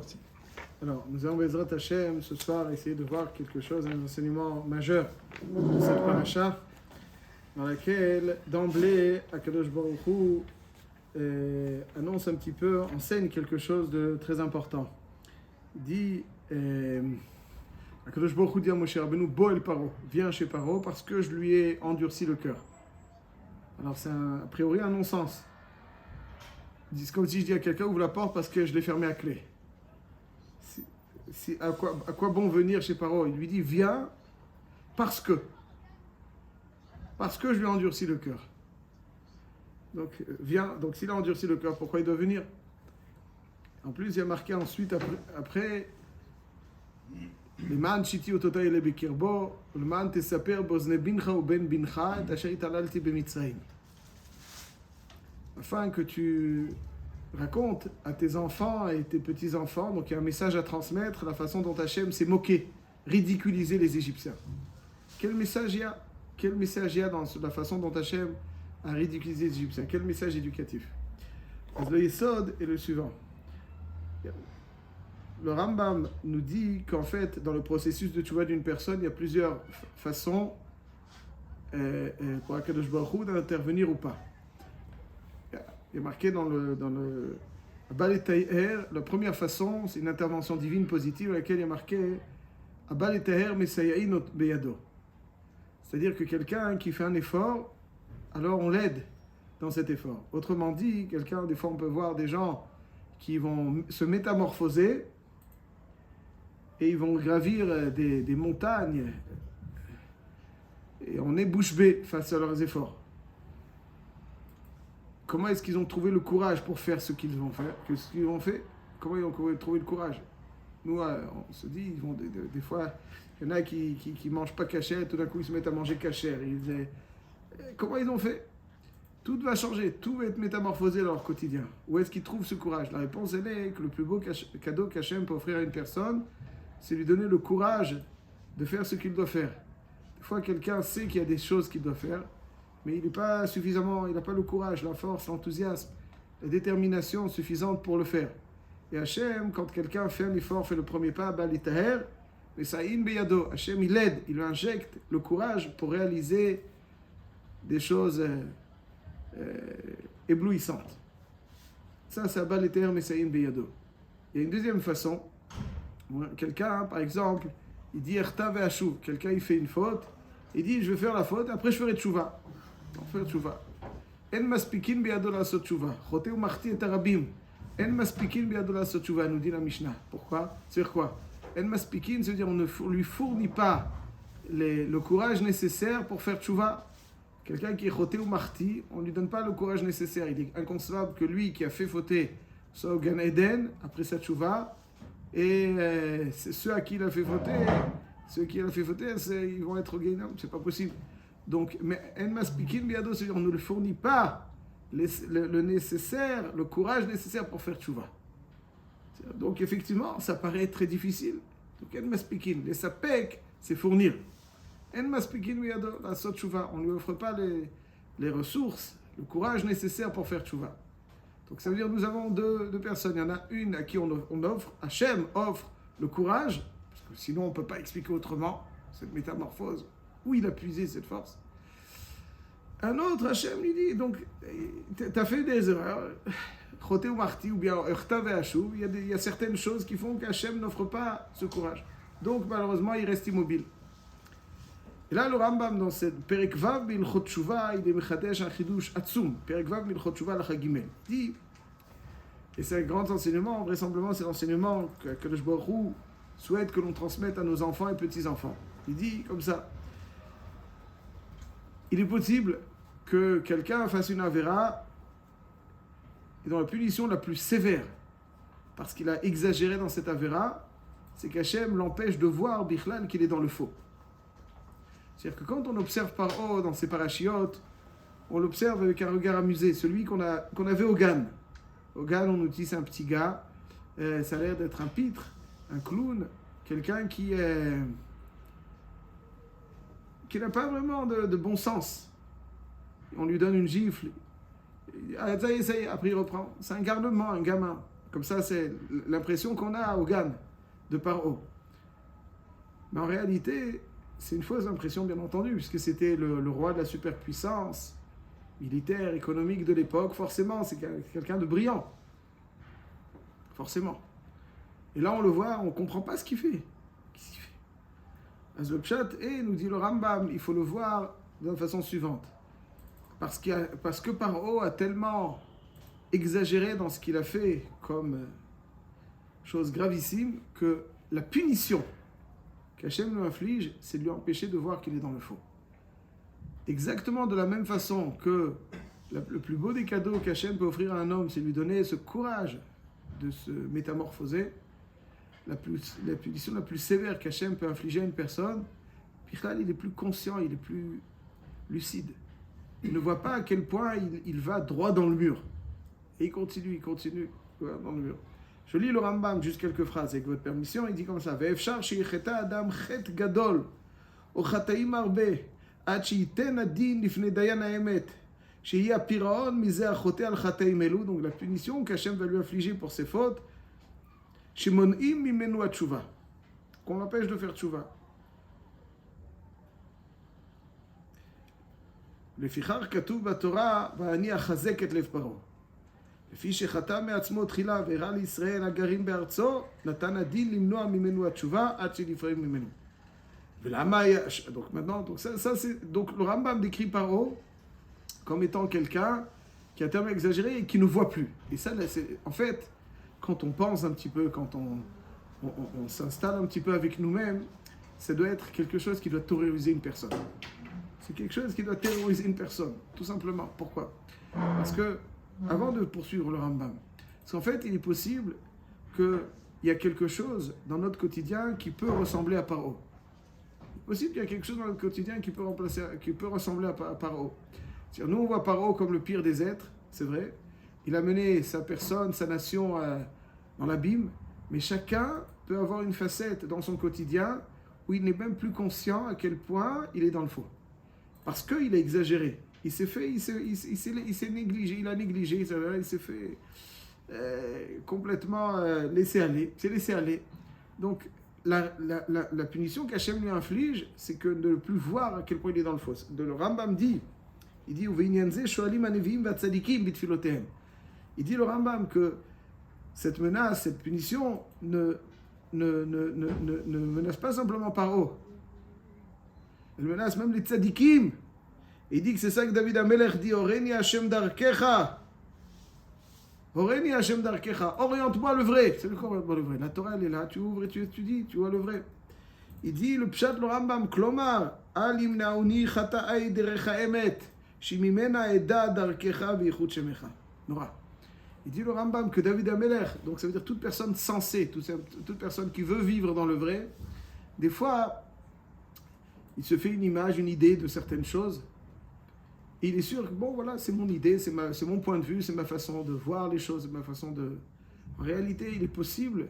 parti. Alors, nous allons, Bezrat Hashem, ce soir, essayer de voir quelque chose, un enseignement majeur de cette paracha, dans laquelle, d'emblée, Akadosh Baruch Hu annonce un petit peu, enseigne quelque chose de très important. Il dit, Akadosh Baruch Hu dit à Moshe Rabbeinu, Bo el Paro, viens chez Paro, parce que je lui ai endurci le cœur. Alors, c'est a priori un non-sens. C'est comme si je dis à quelqu'un, ouvre la porte parce que je l'ai fermée à clé. À quoi bon venir chez Paro? Il lui dit, viens parce que je lui ai endurci le cœur. Donc, viens. Donc, s'il a endurci le cœur, pourquoi il doit venir? En plus, il y a marqué ensuite, après le man shiti otota ele bekirbo, le man tesaper bozne bincha ou ben bincha, et asher italalti bemitzrayim. Afin que tu racontes à tes enfants et tes petits-enfants, donc il y a un message à transmettre, la façon dont Hachem s'est moqué, ridiculisé les Égyptiens. Quel message il y a? Quel message il y a dans la façon dont Hachem a ridiculisé les Égyptiens? Quel message éducatif? Le Yesod est le suivant. Le Rambam nous dit qu'en fait, dans le processus de tchouva d'une personne, il y a plusieurs façons pour Akadosh Baruch Hu d'intervenir ou pas. Il est marqué dans le Abal et Taher, la première façon, c'est une intervention divine positive à laquelle il est marqué Abal et Taher Mesayaï not beyado. C'est-à-dire que quelqu'un qui fait un effort, alors on l'aide dans cet effort. Autrement dit, quelqu'un, des fois on peut voir des gens qui vont se métamorphoser et ils vont gravir des montagnes et on est bouche bée face à leurs efforts. Comment est-ce qu'ils ont trouvé le courage pour faire ce qu'ils ont fait? Comment ils ont trouvé le courage? Nous, on se dit, ils vont des fois, il y en a qui mangent pas cachère, tout d'un coup ils se mettent à manger cachère. Comment ils ont fait? Tout va changer, tout va être métamorphosé dans leur quotidien. Où est-ce qu'ils trouvent ce courage? La réponse, elle est que le plus beau cadeau qu'Hachem peut offrir à une personne, c'est lui donner le courage de faire ce qu'il doit faire. Des fois, quelqu'un sait qu'il y a des choses qu'il doit faire, mais il n'est pas suffisamment, il n'a pas le courage, la force, l'enthousiasme, la détermination suffisante pour le faire. Et Hachem, quand quelqu'un fait un effort, fait le premier pas, Bal Taher, mais Saïn Beyado, Hachem il l'aide, il lui injecte le courage pour réaliser des choses éblouissantes. Ça, c'est Bal Taher, mais Saïn Beyado. Il y a une deuxième façon. Quelqu'un, par exemple, il dit Erta ve'ashuv. Quelqu'un, il fait une faute, il dit je vais faire la faute, après je ferai tchouva. On fait tchouva. En maspikin biyado la'asot tchouva. Choté ou marti et arabim. En maspikin biyado la'asot tchouva, nous dit la Mishnah. Pourquoi? C'est-à-dire quoi? En maspikin, c'est-à-dire on ne lui fournit pas le courage nécessaire pour faire tchouva. Quelqu'un qui est choté ou marti, on ne lui donne pas le courage nécessaire. Il est inconcevable que lui qui a fait fauter soit au Gan Eden, après sa tchouva, et ceux à qui il a fait fauter, ils vont être au Gainam, c'est pas possible. Donc, mais en maspikin biado, c'est-à-dire on ne lui fournit pas le nécessaire, le courage nécessaire pour faire tchouva. Donc effectivement, ça paraît très difficile. Donc en maspikin, les sapek, c'est fournir. En maspikin biado, la sot tchouva, on ne lui offre pas les ressources, le courage nécessaire pour faire tchouva. Donc ça veut dire que nous avons deux personnes. Il y en a une à qui on offre, Hachem offre le courage, parce que sinon on ne peut pas expliquer autrement cette métamorphose, où il a puisé cette force. Un autre, Hachem lui dit, donc, tu as fait des erreurs, Choté ou Marti, ou bien Erta ve'ashuv, il y a certaines choses qui font qu'Hachem n'offre pas ce courage. Donc malheureusement, il reste immobile. Et là, le Rambam, dans cette Perek Vav Bilchot Tshuva, il est mechadesh un chidush atzum. Perek Vav Bilchot Tshuva la Chagimel. Dit, et c'est un grand enseignement, vraisemblablement c'est l'enseignement que le Baruch Hu souhaite que l'on transmette à nos enfants et petits-enfants. Il dit comme ça, il est possible que quelqu'un fasse une avéra et dans la punition la plus sévère, parce qu'il a exagéré dans cette avéra, c'est qu'Hachem l'empêche de voir Bichlal qu'il est dans le faux. C'est-à-dire que quand on observe Paro dans ses parachiotes, on l'observe avec un regard amusé, celui qu'on avait au Gan. Au Gan, on nous dit c'est un petit gars, ça a l'air d'être un pitre, un clown, quelqu'un qui n'a pas vraiment de bon sens. On lui donne une gifle, ah, ça y est, après il reprend. C'est un garnement, un gamin. Comme ça, c'est l'impression qu'on a au Gan de Paro. Mais en réalité, c'est une fausse impression, bien entendu, puisque c'était le roi de la superpuissance militaire, économique de l'époque. Forcément, c'est quelqu'un de brillant. Forcément. Et là, on le voit, on ne comprend pas ce qu'il fait. Qu'est-ce qu'il fait? Azopchat, et nous dit le Rambam, il faut le voir de la façon suivante. Parce que Paro a tellement exagéré dans ce qu'il a fait comme chose gravissime que la punition qu'Hachem lui inflige, c'est de lui empêcher de voir qu'il est dans le faux. Exactement de la même façon que le plus beau des cadeaux qu'Hachem peut offrir à un homme, c'est lui donner ce courage de se métamorphoser. La punition la plus sévère qu'Hachem peut infliger à une personne, Pichal, il est plus conscient, il est plus lucide. Il ne voit pas à quel point il va droit dans le mur. Et il continue dans le mur. Je lis le Rambam, juste quelques phrases avec votre permission. Il dit comme ça: Ve'efshar sheyicheta adam chet gadol, o chataim arbe, ad sheyiten adin lifnei dayan ha'emet, shehi hapiraon mizeh hachote al chataim elu. Donc la punition qu'Hachem va lui infliger pour ses fautes, shemon'im mimenu hatshuva, qu'on l'empêche de faire tshuva. לפיכך כתוב בתורה, ואני אחזק את לב פרעה. לפי שחטא מעצמו תחילה והראה לישראל הגרים בארצו, נתן הדין למנוע ממנו התשובה עד שנפרעים ממנו. ולמה היה... Donc maintenant, donc le Rambam décrit Paro comme étant quelqu'un qui a tellement exagéré et qui ne voit plus. Et ça, en fait, quand on pense un petit peu, quand on s'installe un petit peu avec nous-mêmes, ça doit être quelque chose qui doit terroriser une personne. C'est quelque chose qui doit terroriser une personne, tout simplement. Pourquoi? Parce que, avant de poursuivre le Rambam, parce qu'en fait, il est possible qu'il y a quelque chose dans notre quotidien qui peut ressembler à Paro. Il est possible qu'il y a quelque chose dans notre quotidien qui peut ressembler à Paro. Nous, on voit Paro comme le pire des êtres, c'est vrai. Il a mené sa personne, sa nation dans l'abîme, mais chacun peut avoir une facette dans son quotidien où il n'est même plus conscient à quel point il est dans le faux. Parce qu'il a exagéré. Il s'est négligé, il a négligé, il s'est fait complètement laisser aller. C'est laissé aller. Donc, la punition qu'Hachem lui inflige, c'est que de ne plus voir à quel point il est dans le faux. Le Rambam dit, il dit le Rambam que cette menace, cette punition ne menace pas simplement Paro. Elle menace même les tzadikim. Il dit que c'est ça que David Amelech dit: Oreni Hashem darkecha. Oreni Hashem darkecha. Oriente-moi le vrai. C'est le quoi, oriente-moi le vrai? La Torah, elle est là. Tu ouvres et tu étudies. Tu vois le vrai. Il dit le pshat le Rambam: Klomar, alim nauni chata'ai derecha emet, shimimena eda darkecha v'ichut shemecha. Nora. Il dit le Rambam que David Amelech, donc ça veut dire toute personne sensée, toute personne qui veut vivre dans le vrai, des fois, il se fait une image, une idée de certaines choses. Et il est sûr que, bon, voilà, c'est mon idée, c'est mon point de vue, c'est ma façon de voir les choses, ma façon de... En réalité, il est possible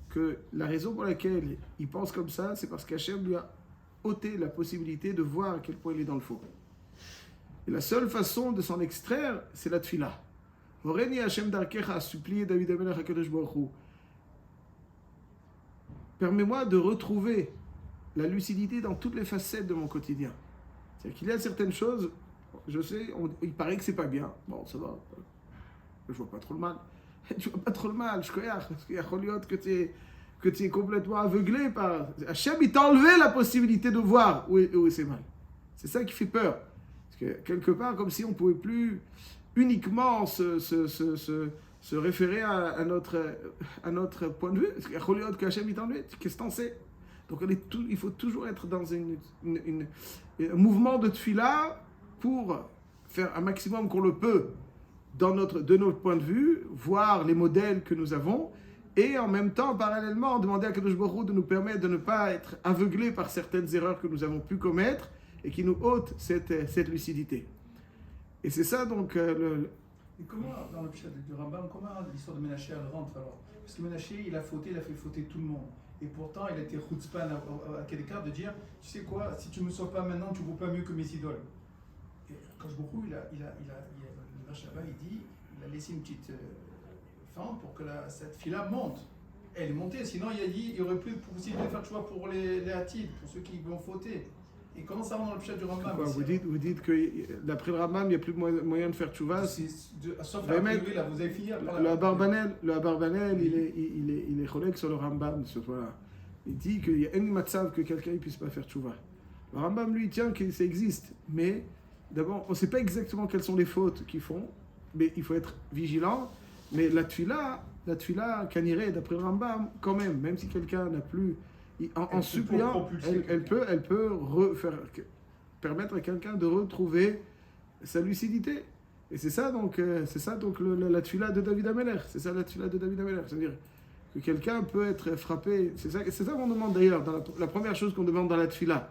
que la raison pour laquelle il pense comme ça, c'est parce qu'Hachem lui a ôté la possibilité de voir à quel point il est dans le faux. Et la seule façon de s'en extraire, c'est la tfila. Horeni Hachem Darkecha a supplié David Amelech HaKadosh Baruch Hu. Permets-moi de retrouver la lucidité dans toutes les facettes de mon quotidien. C'est-à-dire qu'il y a certaines choses, je sais, il paraît que c'est pas bien. Bon, ça va. Je vois pas trop le mal. Tu vois pas trop le mal, je crois. Parce qu'il y a que tu es complètement aveuglé par... Hachem, il t'a enlevé la possibilité de voir où c'est mal. C'est ça qui fait peur. Parce que quelque part, comme si on pouvait plus uniquement se référer à notre point de vue. Parce qu'il y a que Hachem, il t'a enlevé. Qu'est-ce que t'en sais? Donc il faut toujours être dans un mouvement de tfila pour faire un maximum qu'on le peut de notre point de vue, voir les modèles que nous avons, et en même temps, parallèlement, demander à Kadosh Baruch Hu de nous permettre de ne pas être aveuglés par certaines erreurs que nous avons pu commettre et qui nous ôtent cette lucidité. Et c'est ça donc Et comment, dans le pshat du Rambam, comment l'histoire de Ménaché elle rentre alors? Parce que Ménaché, il a fait fauter tout le monde. Et pourtant, il a été chutzpan à quelqu'un de dire, tu sais quoi, si tu ne me sors pas maintenant, tu ne vaux pas mieux que mes idoles. Et quand je beaucoup, le Vache là-bas, il dit, il a laissé une petite enfin, pour que cette fila monte. Elle est montée, sinon il y aurait plus de possibilité de faire choix pour les hatides, pour ceux qui vont fauter. Et comment ça va dans le pshat du Rambam? Quoi, vous dites que d'après le Rambam, il n'y a plus moyen de faire tchouva. Sauf la priori, là, vous avez fini après le Abarbanel, il est collègue sur le Rambam. Voilà. Il dit qu'il y a un matzav que quelqu'un ne puisse pas faire tchouva. Le Rambam, lui, tient que ça existe. Mais d'abord, on ne sait pas exactement quelles sont les fautes qu'ils font. Mais il faut être vigilant. Mais la tfila, kaniré, d'après le Rambam, quand même si quelqu'un n'a plus... En suppliant, elle peut permettre à quelqu'un de retrouver sa lucidité. Et c'est ça donc la tfila de David Ameler. C'est ça la tfila de David Ameler. C'est-à-dire que quelqu'un peut être frappé. C'est ça qu'on demande d'ailleurs. La première chose qu'on demande dans la tfila.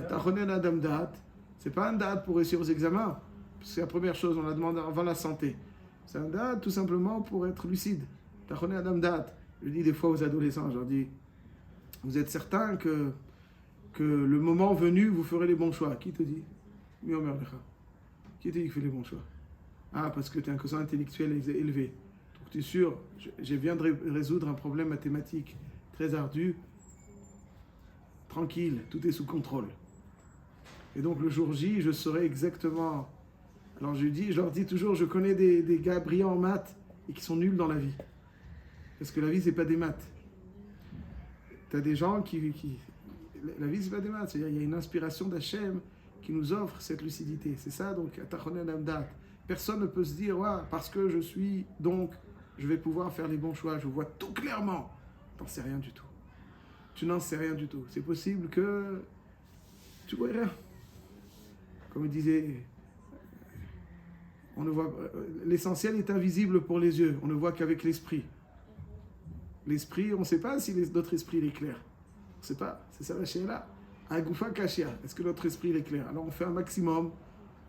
Tachonen Adam Da'at. C'est pas un da'at pour réussir aux examens. C'est la première chose, on la demande avant la santé. C'est un da'at tout simplement pour être lucide. Tachonen Adam Da'at. Je dis des fois aux adolescents, je leur dis, vous êtes certain que le moment venu, vous ferez les bons choix. Qui te dit? Miomer Lecha. Qui te dit qu'il fait les bons choix? Ah, parce que tu es un quotient intellectuel élevé. Donc tu es sûr, je viens de résoudre un problème mathématique très ardu. Tranquille, tout est sous contrôle. Et donc le jour J, je saurai exactement. Alors je leur dis toujours, je connais des gars brillants en maths et qui sont nuls dans la vie. Parce que la vie, c'est pas des maths. Tu as des gens qui... La vie, c'est pas des maths. Il y a une inspiration d'Hachem qui nous offre cette lucidité. C'est ça, donc, Atachonen Amdat. Personne ne peut se dire, ouais, parce que je suis, donc, je vais pouvoir faire les bons choix. Je vois tout clairement. Tu n'en sais rien du tout. Tu n'en sais rien du tout. C'est possible que tu vois rien. Comme il disait, on ne voit, l'essentiel est invisible pour les yeux. On ne voit qu'avec l'esprit. L'esprit, on ne sait pas si notre esprit est clair. On ne sait pas. C'est ça la she'ela. Agoufa kashia. Est-ce que notre esprit est clair? Alors on fait un maximum.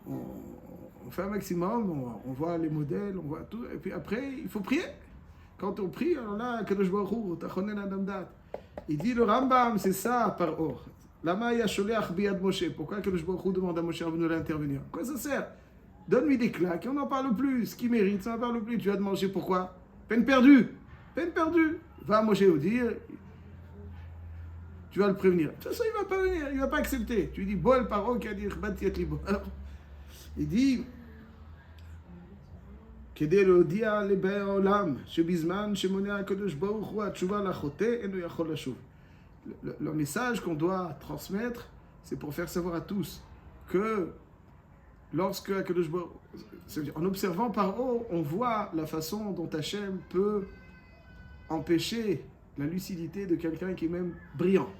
On fait un maximum. On voit les modèles, on voit tout. Et puis après, il faut prier. Quand on prie, alors là, Kadosh Baruch Hu, Tachonen Adam Dat. Il dit le Rambam, c'est ça par or. Lama yasholeach biyad Moshe. Pourquoi Kadosh Baruch Hu demande à Moshe Rabbeinu d'intervenir? Quoi ça sert? Donne-lui des claques et on n'en parle plus. Ce qu'il mérite, ça n'en parle plus. Tu vas te manger pourquoi? Peine perdue. Peine perdue. Va à Moshe dire, tu vas le prévenir. De toute façon, il ne va pas venir, il ne va pas accepter. Tu lui dis, bol paro qui a dit, alors, il dit, כדי להודיע לבאי העולם שבזמן שמונע הקדוש ברוך הוא התשובה לחוטא אינו יכול לשוב. Le message qu'on doit transmettre, c'est pour faire savoir à tous que lorsque Akadosh Baruch, en observant par haut, on voit la façon dont Hachem peut empêcher la lucidité de quelqu'un qui est même brillant.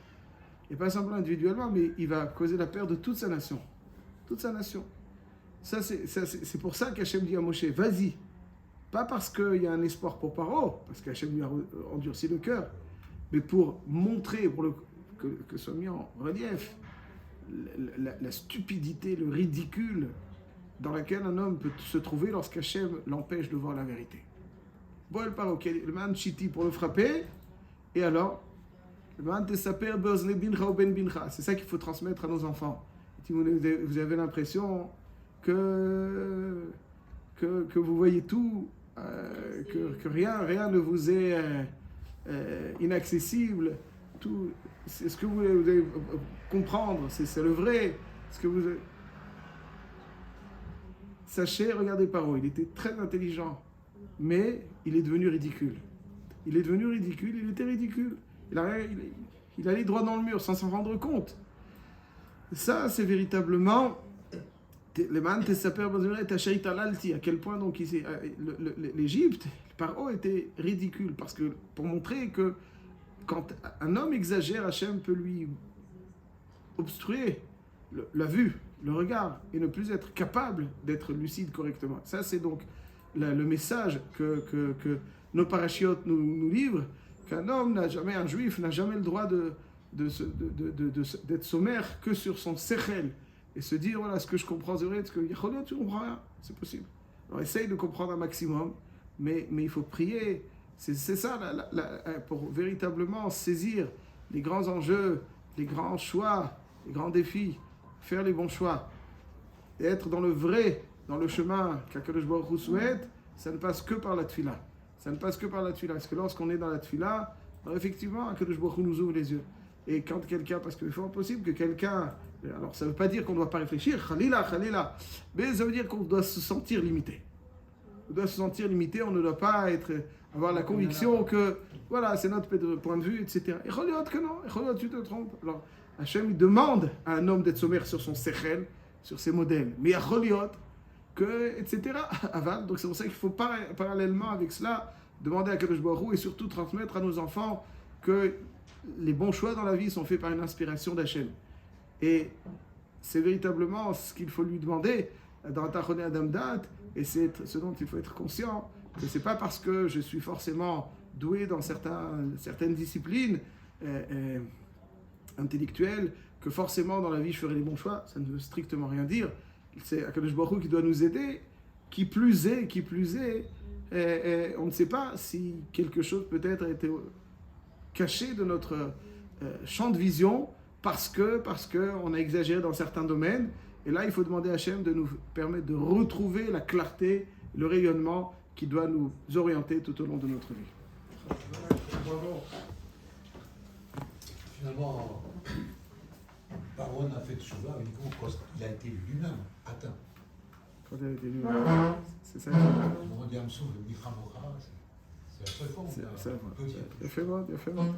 Et pas simplement individuellement, mais il va causer la perte de toute sa nation. Toute sa nation. C'est pour ça qu'Hachem dit à Moshe, vas-y. Pas parce qu'il y a un espoir pour Paro, parce qu'Hachem lui a endurci le cœur, mais pour montrer, que soit mis en relief la stupidité, le ridicule dans laquelle un homme peut se trouver lorsqu'Hachem l'empêche de voir la vérité. Boel Paro, le man chiti pour le frapper, et alors, le man tesaper beozne bincha ou ben bincha. C'est ça qu'il faut transmettre à nos enfants. Vous avez l'impression que vous voyez tout, que rien ne vous est inaccessible. Tout, c'est ce que vous devez comprendre, c'est le vrai. Ce que vous sachez, regardez Paro, il était très intelligent, mais il est devenu ridicule. Il est devenu ridicule, il était ridicule. Il allait droit dans le mur sans s'en rendre compte. Ça, c'est véritablement à quel point donc l'Égypte, Paro était ridicule, parce que pour montrer que quand un homme exagère, Hachem peut lui obstruer la vue, le regard, et ne plus être capable d'être lucide correctement. Ça, c'est donc le message que nos parachiotes nous livrent, qu'un homme un juif n'a jamais le droit d'être sommaire que sur son sechel, et se dire, voilà, ce que je comprends, c'est vrai, parce que tu comprends rien, c'est possible. Alors essaye de comprendre un maximum, mais il faut prier. C'est ça, pour véritablement saisir les grands enjeux, les grands choix, les grands défis, faire les bons choix, et être dans le vrai, dans le chemin qu'Akadosh Baruch Hu souhaite, ça ne passe que par la tfila. Ça ne passe que par la tefila. Parce que lorsqu'on est dans la tefila, alors effectivement, Akadosh Baruch Hu nous ouvre les yeux. Et quand quelqu'un, parce qu'il est fort possible que quelqu'un, alors ça ne veut pas dire qu'on ne doit pas réfléchir, khalila, khalila, mais ça veut dire qu'on doit se sentir limité. On doit se sentir limité, on ne doit pas avoir la conviction que, voilà, c'est notre point de vue, etc. Et Choliot que non, et Choliot, tu te trompes. Alors, Hachem, il demande à un homme d'être sommaire sur son sechel, sur ses modèles. Mais il y a Choliot, que, etc. Aval. Donc c'est pour ça qu'il faut parallèlement avec cela demander à Kadosh Baruch Hu et surtout transmettre à nos enfants que les bons choix dans la vie sont faits par une inspiration d'Hachem. Et c'est véritablement ce qu'il faut lui demander dans Tachonei Adam Dat, et c'est ce dont il faut être conscient, que c'est pas parce que je suis forcément doué dans certaines disciplines intellectuelles que forcément dans la vie je ferai les bons choix. Ça ne veut strictement rien dire. C'est Akadosh Baruch Hu qui doit nous aider. Qui plus est, on ne sait pas si quelque chose peut-être a été caché de notre champ de vision parce que on a exagéré dans certains domaines. Et là, il faut demander à Hachem de nous permettre de retrouver la clarté, le rayonnement qui doit nous orienter tout au long de notre vie. Bravo. Finalement, Baron a fait tchouva uniquement quand il a été lui-même atteint. Quand il a été lu, c'est ça. On dit Amsou, le Michamocha, c'est la seule fois où on a C'est un peu Il a fait mal.